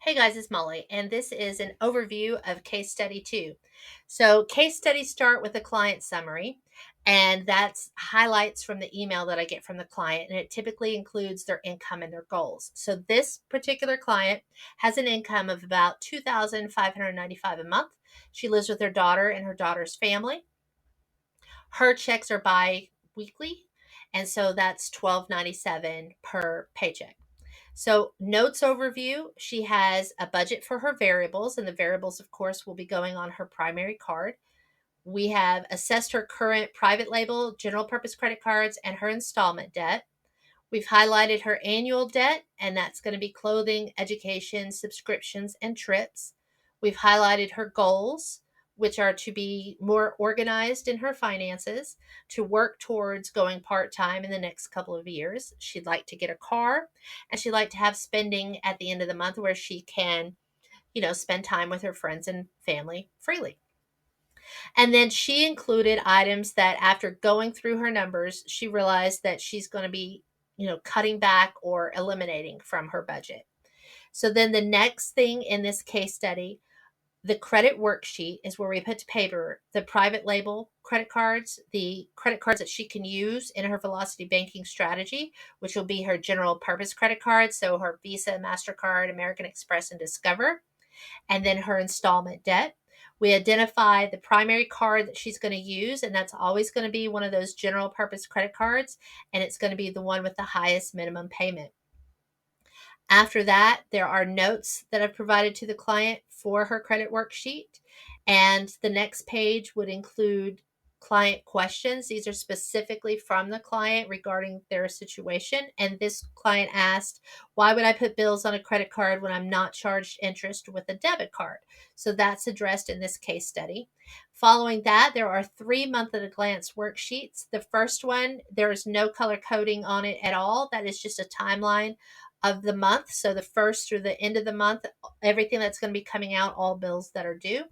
Hey guys, it's Molly, and this is an overview of case study 2. So, case studies start with a client summary, and that's highlights from the email that I get from the client, and it typically includes their income and their goals. So, this particular client has an income of about $2,595 a month. She lives with her daughter and her daughter's family. Her checks are bi-weekly, and so that's $12.97 per paycheck. So, notes overview, she has a budget for her variables, and the variables, of course, will be going on her primary card. We have assessed her current private label, general purpose credit cards, and her installment debt. We've highlighted her annual debt, and that's going to be clothing, education, subscriptions, and trips. We've highlighted her goals, which are to be more organized in her finances, to work towards going part time in the next couple of years. She'd like to get a car, and she'd like to have spending at the end of the month where she can, spend time with her friends and family freely. And then she included items that after going through her numbers, she realized that she's going to be, cutting back or eliminating from her budget. So then the next thing in this case study, the credit worksheet, is where we put to paper the private label credit cards, the credit cards that she can use in her velocity banking strategy, which will be her general purpose credit cards. So her Visa, MasterCard, American Express, and Discover, and then her installment debt. We identify the primary card that she's going to use, and that's always going to be one of those general purpose credit cards, and it's going to be the one with the highest minimum payment. After that, there are notes that I've provided to the client for her credit worksheet, and the next page would include client questions. These are specifically from the client regarding their situation. And this client asked, why would I put bills on a credit card when I'm not charged interest with a debit card? So that's addressed in this case study. Following that, there are 3 month at a glance worksheets. The first one, there is no color coding on it at all. That is just a timeline of the month. So the first through the end of the month, everything that's going to be coming out, all bills that are due.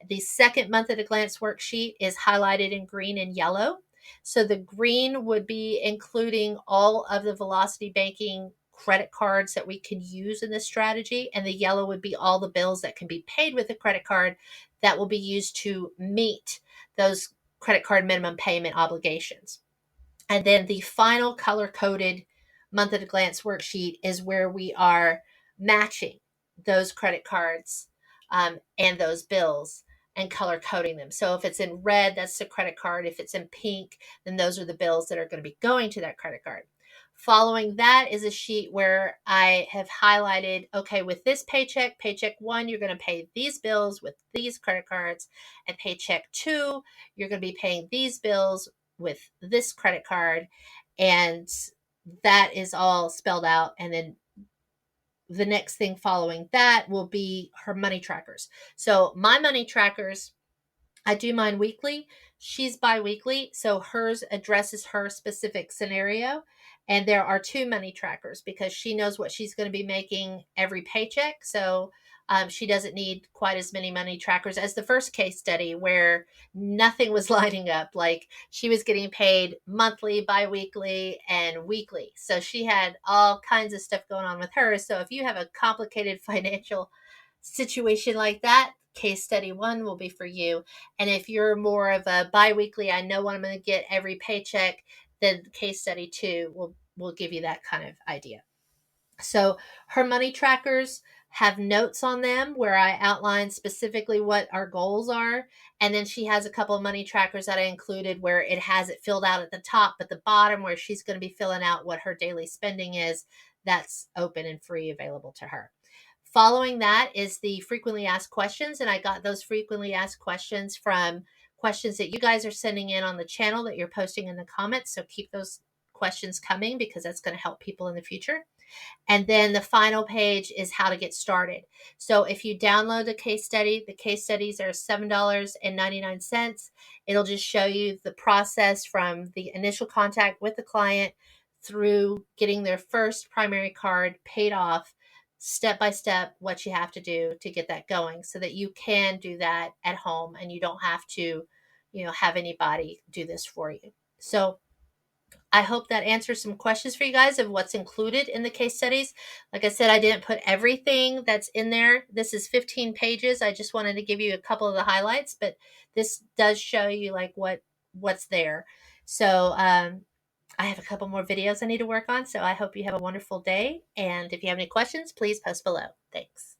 The second month at a glance worksheet is highlighted in green and yellow. So the green would be including all of the velocity banking credit cards that we can use in this strategy, and the yellow would be all the bills that can be paid with a credit card that will be used to meet those credit card minimum payment obligations. And then the final color coded month at a glance worksheet is where we are matching those credit cards and those bills and color coding them. So if it's in red, that's the credit card. If it's in pink, then those are the bills that are going to be going to that credit card. Following that is a sheet where I have highlighted, okay, with this paycheck 1, you're going to pay these bills with these credit cards, and paycheck 2, you're going to be paying these bills with this credit card. And that is all spelled out. And then the next thing following that will be her money trackers. So my money trackers, I do mine weekly. She's bi-weekly, so hers addresses her specific scenario. And there are 2 money trackers because she knows what she's going to be making every paycheck. So she doesn't need quite as many money trackers as the first case study where nothing was lining up. Like she was getting paid monthly, bi-weekly, and weekly. So she had all kinds of stuff going on with her. So if you have a complicated financial situation like that, case study 1 will be for you. And if you're more of a bi-weekly, I know what I'm going to get every paycheck, then case study 2 will give you that kind of idea. So her money trackers have notes on them where I outline specifically what our goals are. And then she has a couple of money trackers that I included where it has it filled out at the top, but the bottom where she's going to be filling out what her daily spending is, that's open and free, available to her. Following that is the frequently asked questions, and I got those frequently asked questions from questions that you guys are sending in on the channel that you're posting in the comments. So keep those questions coming because that's going to help people in the future. And then the final page is how to get started. So if you download the case study, the case studies are $7.99. It'll just show you the process from the initial contact with the client through getting their first primary card paid off, step by step, what you have to do to get that going so that you can do that at home and you don't have to, have anybody do this for you. So I hope that answers some questions for you guys of what's included in the case studies. Like I said, I didn't put everything that's in there. This is 15 pages. I just wanted to give you a couple of the highlights, but this does show you like what's there. So I have a couple more videos I need to work on. So I hope you have a wonderful day. And if you have any questions, please post below. Thanks.